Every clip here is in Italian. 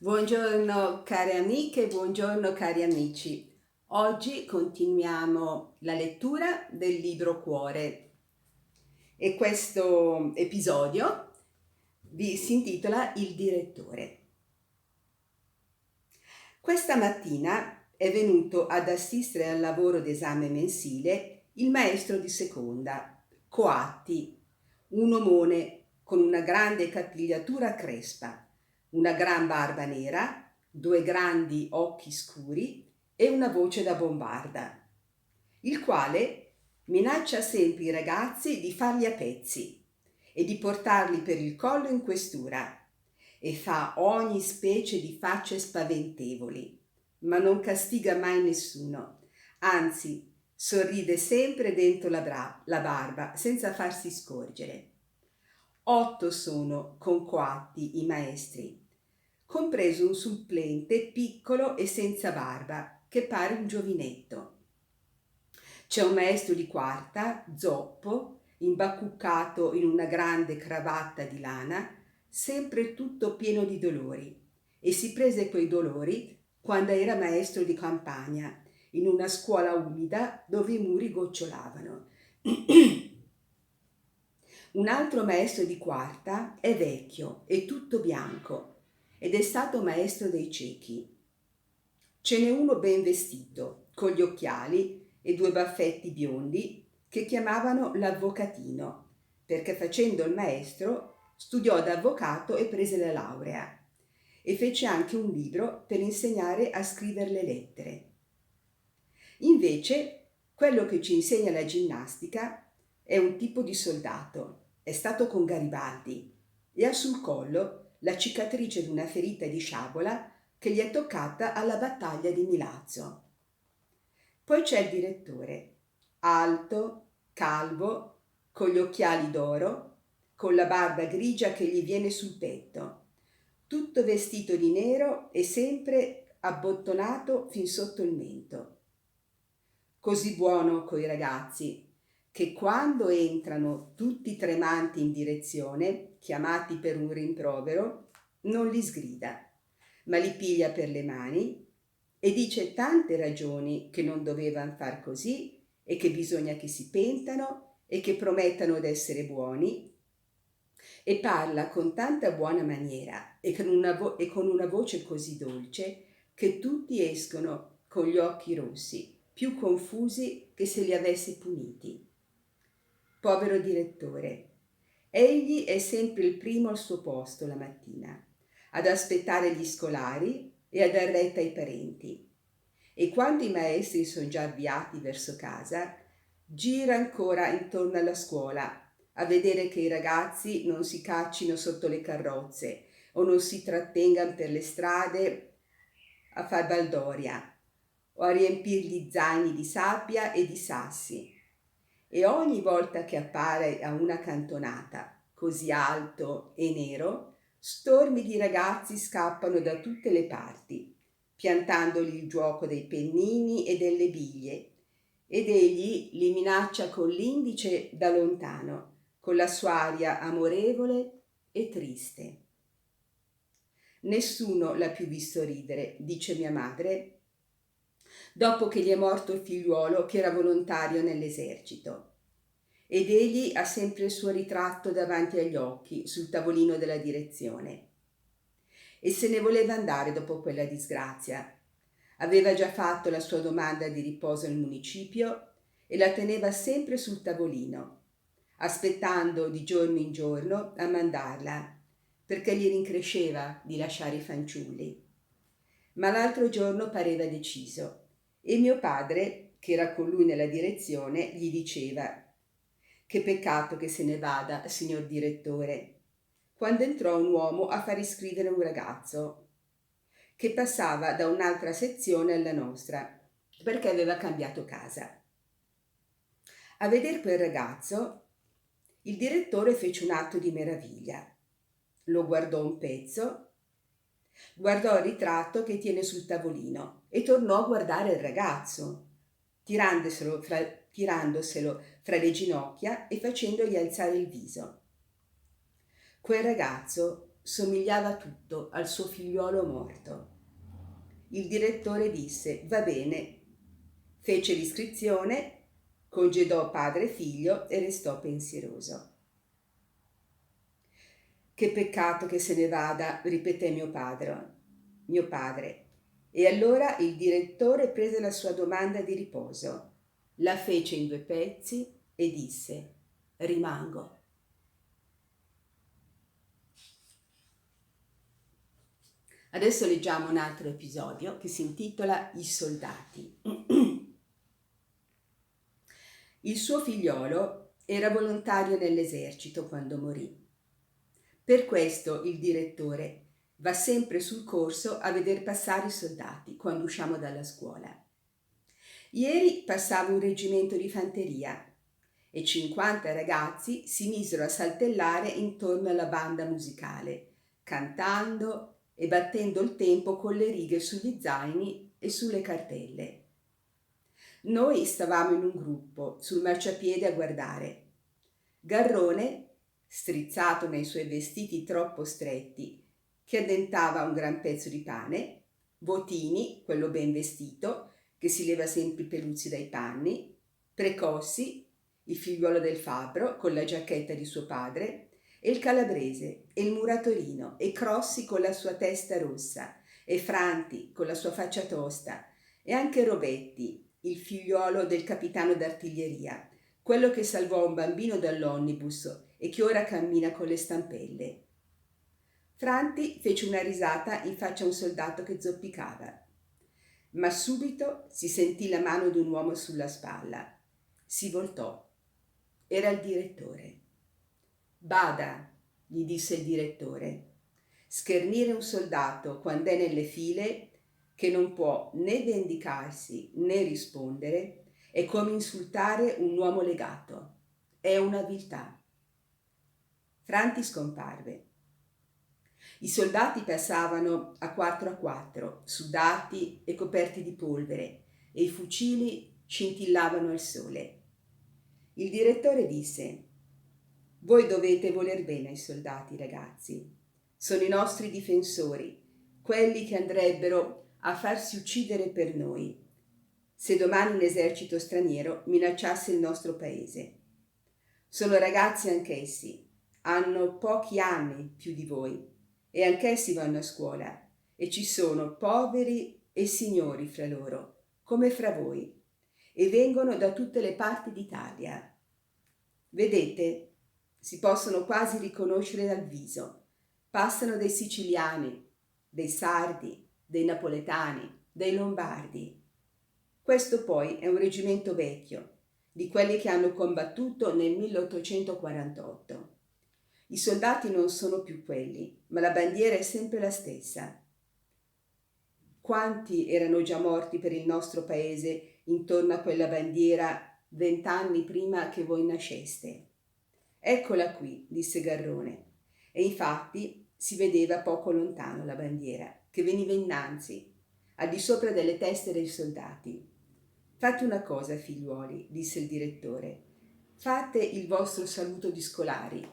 Buongiorno care amiche, buongiorno cari amici. Oggi continuiamo la lettura del libro Cuore e questo episodio si intitola Il direttore. Questa mattina è venuto ad assistere al lavoro d'esame mensile il maestro di seconda, Coatti, un omone con una grande capigliatura crespa, una gran barba nera, due grandi occhi scuri e una voce da bombarda, il quale minaccia sempre i ragazzi di farli a pezzi e di portarli per il collo in questura e fa ogni specie di facce spaventevoli, ma non castiga mai nessuno, anzi sorride sempre dentro la barba senza farsi scorgere. 8 sono con Coatti i maestri, compreso un supplente piccolo e senza barba, che pare un giovinetto. C'è un maestro di quarta, zoppo, imbacuccato in una grande cravatta di lana, sempre tutto pieno di dolori, e si prese quei dolori quando era maestro di campagna, in una scuola umida dove i muri gocciolavano. Un altro maestro di quarta è vecchio e tutto bianco ed è stato maestro dei ciechi. Ce n'è uno ben vestito, con gli occhiali e 2 baffetti biondi, che chiamavano l'avvocatino, perché facendo il maestro studiò da avvocato e prese la laurea e fece anche un libro per insegnare a scrivere le lettere. Invece, quello che ci insegna la ginnastica è un tipo di soldato, è stato con Garibaldi e ha sul collo la cicatrice di una ferita di sciabola che gli è toccata alla battaglia di Milazzo. Poi c'è il direttore, alto, calvo, con gli occhiali d'oro, con la barba grigia che gli viene sul petto, tutto vestito di nero e sempre abbottonato fin sotto il mento. Così buono coi ragazzi, che quando entrano tutti tremanti in direzione, chiamati per un rimprovero, non li sgrida, ma li piglia per le mani e dice tante ragioni che non dovevan far così e che bisogna che si pentano e che promettano d'essere buoni, e parla con tanta buona maniera e con una voce così dolce che tutti escono con gli occhi rossi, più confusi che se li avesse puniti. Povero direttore, egli è sempre il primo al suo posto la mattina, ad aspettare gli scolari e a dar retta ai parenti. E quando i maestri sono già avviati verso casa, gira ancora intorno alla scuola a vedere che i ragazzi non si caccino sotto le carrozze o non si trattengano per le strade a far baldoria o a riempir gli zaini di sabbia e di sassi. E ogni volta che appare a una cantonata così alto e nero, stormi di ragazzi scappano da tutte le parti, piantandogli il gioco dei pennini e delle biglie, ed egli li minaccia con l'indice da lontano, con la sua aria amorevole e triste. Nessuno l'ha più visto ridere, dice mia madre, dopo che gli è morto il figliuolo che era volontario nell'esercito. Ed egli ha sempre il suo ritratto davanti agli occhi sul tavolino della direzione. E se ne voleva andare dopo quella disgrazia. Aveva già fatto la sua domanda di riposo al municipio e la teneva sempre sul tavolino, aspettando di giorno in giorno a mandarla, perché gli rincresceva di lasciare i fanciulli. Ma l'altro giorno pareva deciso e mio padre, che era con lui nella direzione, gli diceva: «Che peccato che se ne vada, signor direttore», quando entrò un uomo a far iscrivere un ragazzo che passava da un'altra sezione alla nostra, perché aveva cambiato casa. A veder quel ragazzo, il direttore fece un atto di meraviglia. Lo guardò un pezzo, guardò il ritratto che tiene sul tavolino e tornò a guardare il ragazzo, tirandoselo fra le ginocchia e facendogli alzare il viso. Quel ragazzo somigliava tutto al suo figliuolo morto. Il direttore disse: va bene, fece l'iscrizione, congedò padre e figlio e restò pensieroso. Che peccato che se ne vada, ripeté mio padre. E allora il direttore prese la sua domanda di riposo, la fece in 2 pezzi e disse: rimango. Adesso leggiamo un altro episodio che si intitola I soldati. Il suo figliolo era volontario nell'esercito quando morì. Per questo il direttore va sempre sul corso a veder passare i soldati quando usciamo dalla scuola. Ieri passava un reggimento di fanteria e 50 ragazzi si misero a saltellare intorno alla banda musicale, cantando e battendo il tempo con le righe sugli zaini e sulle cartelle. Noi stavamo in un gruppo sul marciapiede a guardare. Garrone, strizzato nei suoi vestiti troppo stretti, che addentava un gran pezzo di pane, Votini, quello ben vestito, che si leva sempre i peluzzi dai panni, Precossi, il figliuolo del fabbro con la giacchetta di suo padre, e il calabrese, e il muratorino, e Crossi con la sua testa rossa, e Franti con la sua faccia tosta, e anche Robetti, il figliuolo del capitano d'artiglieria, quello che salvò un bambino dall'omnibus e che ora cammina con le stampelle. Franti fece una risata in faccia a un soldato che zoppicava, ma subito si sentì la mano di un uomo sulla spalla. Si voltò. Era il direttore. Bada, gli disse il direttore, schernire un soldato quando è nelle file, che non può né vendicarsi né rispondere, è come insultare un uomo legato. È una viltà. Franti scomparve. I soldati passavano a 4, sudati e coperti di polvere, e i fucili scintillavano al sole. Il direttore disse: voi dovete voler bene ai soldati, ragazzi. Sono i nostri difensori, quelli che andrebbero a farsi uccidere per noi, se domani l'esercito straniero minacciasse il nostro paese. Sono ragazzi anch'essi, hanno pochi anni più di voi, e anch'essi vanno a scuola, e ci sono poveri e signori fra loro, come fra voi, e vengono da tutte le parti d'Italia. Vedete? Si possono quasi riconoscere dal viso. Passano dei siciliani, dei sardi, dei napoletani, dei lombardi. Questo poi è un reggimento vecchio, di quelli che hanno combattuto nel 1848. I soldati non sono più quelli, ma la bandiera è sempre la stessa. Quanti erano già morti per il nostro paese intorno a quella bandiera 20 anni prima che voi nasceste? Eccola qui, disse Garrone, e infatti si vedeva poco lontano la bandiera, che veniva innanzi, al di sopra delle teste dei soldati. Fate una cosa, figliuoli, disse il direttore. Fate il vostro saluto di scolari,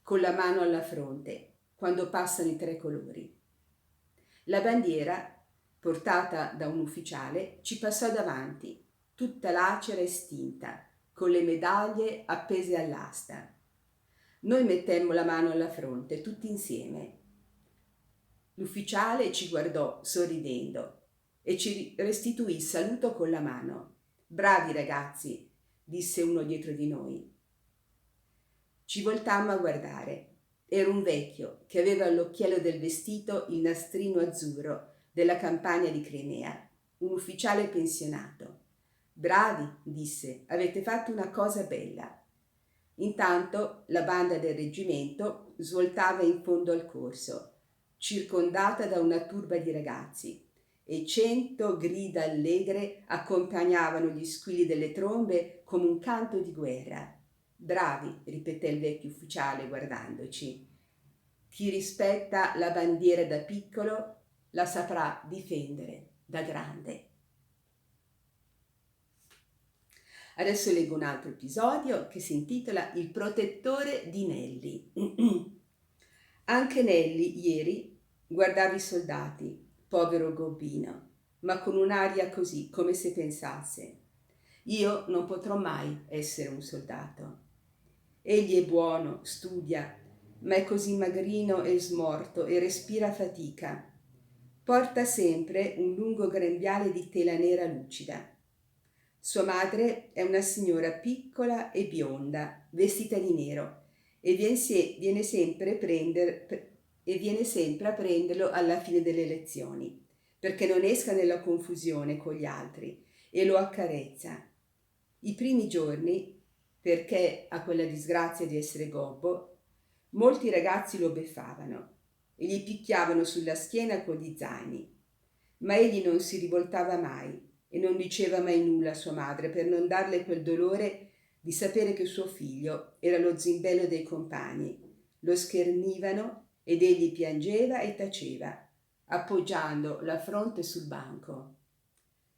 con la mano alla fronte, quando passano i 3 colori. La bandiera, portata da un ufficiale, ci passò davanti, tutta lacera e stinta, con le medaglie appese all'asta. Noi mettemmo la mano alla fronte, tutti insieme. L'ufficiale ci guardò sorridendo e ci restituì il saluto con la mano. Bravi ragazzi, disse uno dietro di noi. Ci voltammo a guardare. Era un vecchio che aveva all'occhiello del vestito il nastrino azzurro della campagna di Crimea, un ufficiale pensionato. Bravi, disse, avete fatto una cosa bella. Intanto la banda del reggimento svoltava in fondo al corso, circondata da una turba di ragazzi, e 100 grida allegre accompagnavano gli squilli delle trombe come un canto di guerra. Bravi, ripeté il vecchio ufficiale guardandoci. Chi rispetta la bandiera da piccolo la saprà difendere da grande. Adesso leggo un altro episodio che si intitola Il protettore di Nelli. Anche Nelli ieri guardava i soldati, povero Gobbino, ma con un'aria così, come se pensasse: io non potrò mai essere un soldato. Egli è buono, studia, ma è così magrino e smorto e respira fatica. Porta sempre un lungo grembiale di tela nera lucida. Sua madre è una signora piccola e bionda, vestita di nero, e viene sempre a prenderlo alla fine delle lezioni, perché non esca nella confusione con gli altri, e lo accarezza. I primi giorni, perché ha quella disgrazia di essere gobbo, molti ragazzi lo beffavano e gli picchiavano sulla schiena con gli zaini, ma egli non si rivoltava mai e non diceva mai nulla a sua madre per non darle quel dolore di sapere che suo figlio era lo zimbello dei compagni. Lo schernivano ed egli piangeva e taceva, appoggiando la fronte sul banco.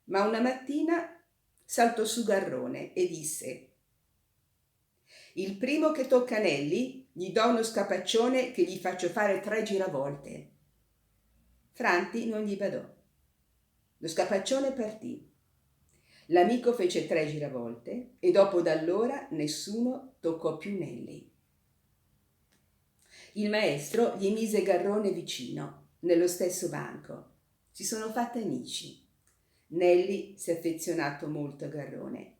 Ma una mattina saltò su Garrone e disse: il primo che tocca Nelli gli do uno scapaccione che gli faccio fare 3 giravolte. Franti non gli badò. Lo scapaccione partì. L'amico fece 3 giravolte e dopo d'allora nessuno toccò più Nelli. Il maestro gli mise Garrone vicino, nello stesso banco. Si sono fatti amici. Nelli si è affezionato molto a Garrone.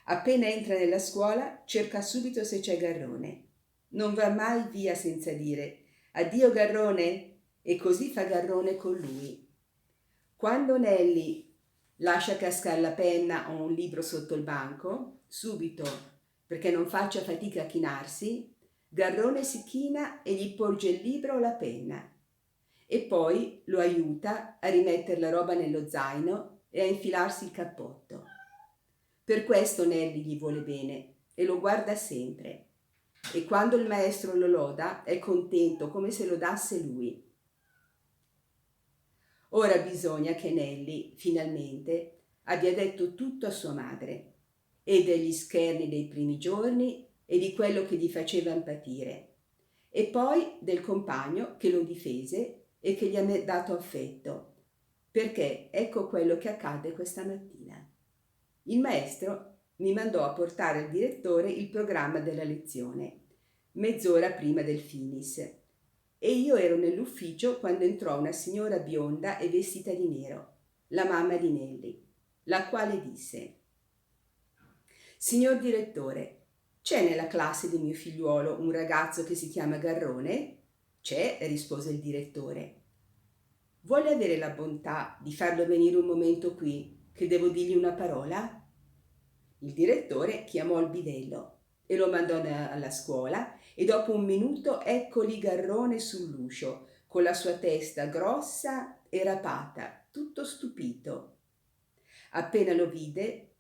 Appena entra nella scuola cerca subito se c'è Garrone. Non va mai via senza dire addio Garrone, e così fa Garrone con lui. Quando Nelli lascia cascare la penna o un libro sotto il banco, subito, perché non faccia fatica a chinarsi, Garrone si china e gli porge il libro o la penna e poi lo aiuta a rimettere la roba nello zaino e a infilarsi il cappotto. Per questo Nelli gli vuole bene e lo guarda sempre, e quando il maestro lo loda è contento come se lodasse lui. Ora bisogna che Nelli, finalmente, abbia detto tutto a sua madre, e degli scherni dei primi giorni e di quello che gli faceva impatire, e poi del compagno che lo difese e che gli ha dato affetto, perché ecco quello che accadde questa mattina. Il maestro mi mandò a portare al direttore il programma della lezione, mezz'ora prima del finis, e io ero nell'ufficio quando entrò una signora bionda e vestita di nero, la mamma di Nelli, la quale disse: signor direttore, c'è nella classe di mio figliuolo un ragazzo che si chiama Garrone? C'è, rispose il direttore. Vuole avere la bontà di farlo venire un momento qui, che devo dirgli una parola? Il direttore chiamò il bidello e lo mandò alla scuola, e dopo un minuto ecco lì Garrone sull'uscio, con la sua testa grossa e rapata, tutto stupito. Appena lo vide,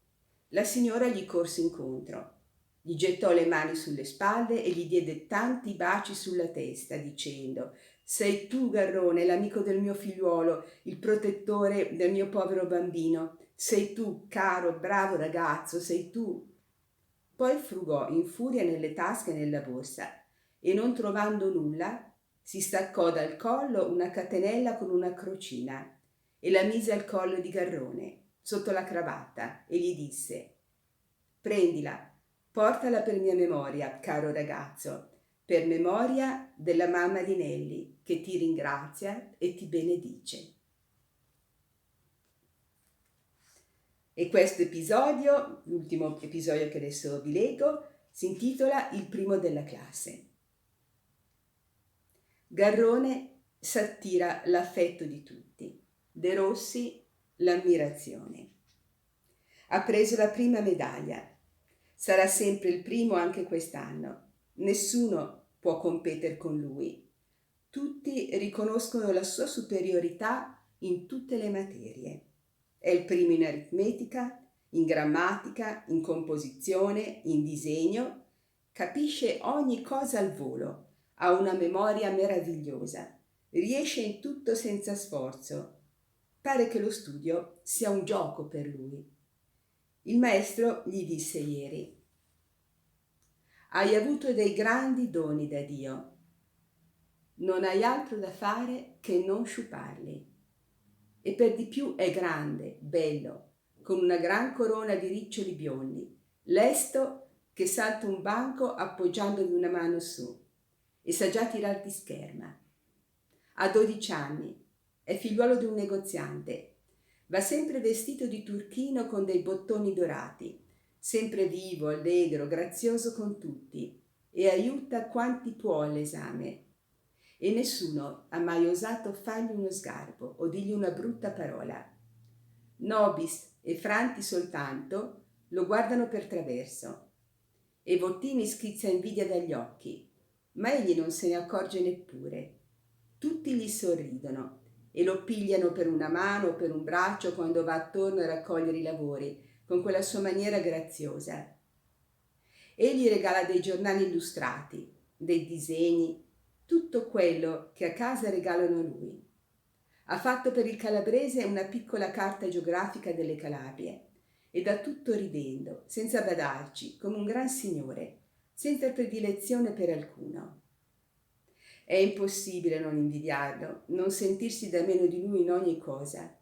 la signora gli corse incontro, gli gettò le mani sulle spalle e gli diede tanti baci sulla testa, dicendo: sei tu, Garrone, l'amico del mio figliuolo, il protettore del mio povero bambino. Sei tu, caro, bravo ragazzo, sei tu. Poi frugò in furia nelle tasche e nella borsa e, non trovando nulla, si staccò dal collo una catenella con una crocina e la mise al collo di Garrone, sotto la cravatta, e gli disse: prendila, portala per mia memoria, caro ragazzo, per memoria della mamma di Nelli, che ti ringrazia e ti benedice. E questo episodio, l'ultimo episodio che adesso vi leggo, si intitola Il primo della classe. Garrone s'attira l'affetto di tutti, De Rossi l'ammirazione. Ha preso la prima medaglia, sarà sempre il primo anche quest'anno, nessuno può competere con lui, tutti riconoscono la sua superiorità in tutte le materie. È il primo in aritmetica, in grammatica, in composizione, in disegno, capisce ogni cosa al volo, ha una memoria meravigliosa, riesce in tutto senza sforzo. Pare che lo studio sia un gioco per lui. Il maestro gli disse ieri: hai avuto dei grandi doni da Dio. non hai altro da fare che non sciuparli. E per di più è grande, bello, con una gran corona di riccioli biondi, lesto che salta un banco appoggiandovi una mano su e sa già tirar di scherma. Ha 12 anni, è figliuolo di un negoziante, va sempre vestito di turchino con dei bottoni dorati, sempre vivo, allegro, grazioso con tutti e aiuta quanti può all'esame. E nessuno ha mai osato fargli uno sgarbo o dirgli una brutta parola. Nobis e Franti soltanto lo guardano per traverso e Vottini schizza invidia dagli occhi, ma egli non se ne accorge neppure. Tutti gli sorridono e lo pigliano per una mano o per un braccio quando va attorno a raccogliere i lavori, con quella sua maniera graziosa. Egli regala dei giornali illustrati, dei disegni, tutto quello che a casa regalano a lui. Ha fatto per il calabrese una piccola carta geografica delle Calabrie e da tutto ridendo, senza badarci, come un gran signore, senza predilezione per alcuno. È impossibile non invidiarlo, non sentirsi da meno di lui in ogni cosa.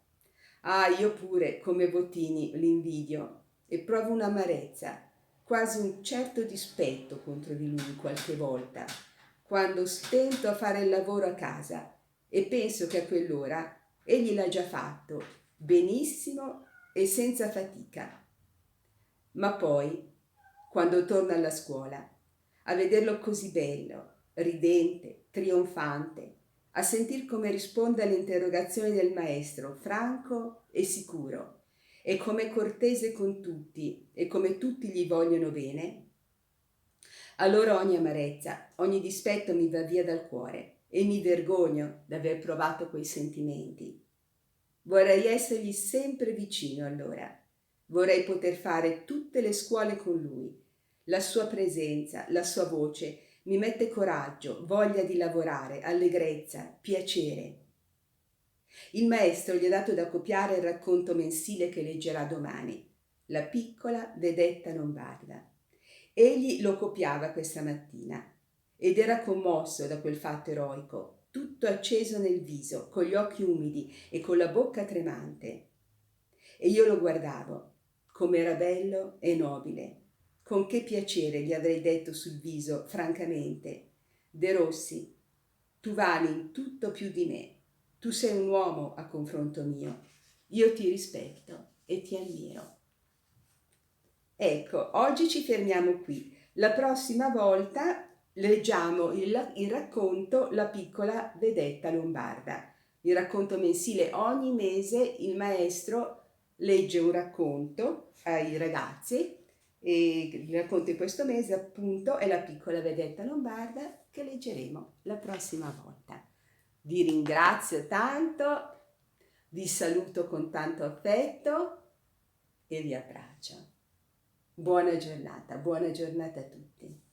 Ah, io pure, come Bottini, l'invidio e provo un'amarezza, quasi un certo dispetto contro di lui qualche volta, quando stento a fare il lavoro a casa e penso che a quell'ora egli l'ha già fatto, benissimo e senza fatica. Ma poi, quando torna alla scuola, a vederlo così bello, ridente, trionfante, a sentir come risponde alle interrogazioni del maestro, franco e sicuro, e come cortese con tutti e come tutti gli vogliono bene, allora ogni amarezza, ogni dispetto mi va via dal cuore e mi vergogno d'aver provato quei sentimenti. Vorrei essergli sempre vicino allora. Vorrei poter fare tutte le scuole con lui. La sua presenza, la sua voce mi mette coraggio, voglia di lavorare, allegrezza, piacere. Il maestro gli ha dato da copiare il racconto mensile che leggerà domani, La piccola vedetta lombarda. Egli lo copiava questa mattina ed era commosso da quel fatto eroico, tutto acceso nel viso, con gli occhi umidi e con la bocca tremante. E io lo guardavo, come era bello e nobile. Con che piacere gli avrei detto sul viso, francamente: De Rossi, tu vali in tutto più di me. Tu sei un uomo a confronto mio. Io ti rispetto e ti ammiro. Ecco, oggi ci fermiamo qui. La prossima volta leggiamo il racconto La piccola vedetta lombarda. Il racconto mensile, ogni mese il maestro legge un racconto ai ragazzi e il racconto di questo mese appunto è La piccola vedetta lombarda che leggeremo la prossima volta. Vi ringrazio tanto, vi saluto con tanto affetto e vi abbraccio. Buona giornata a tutti.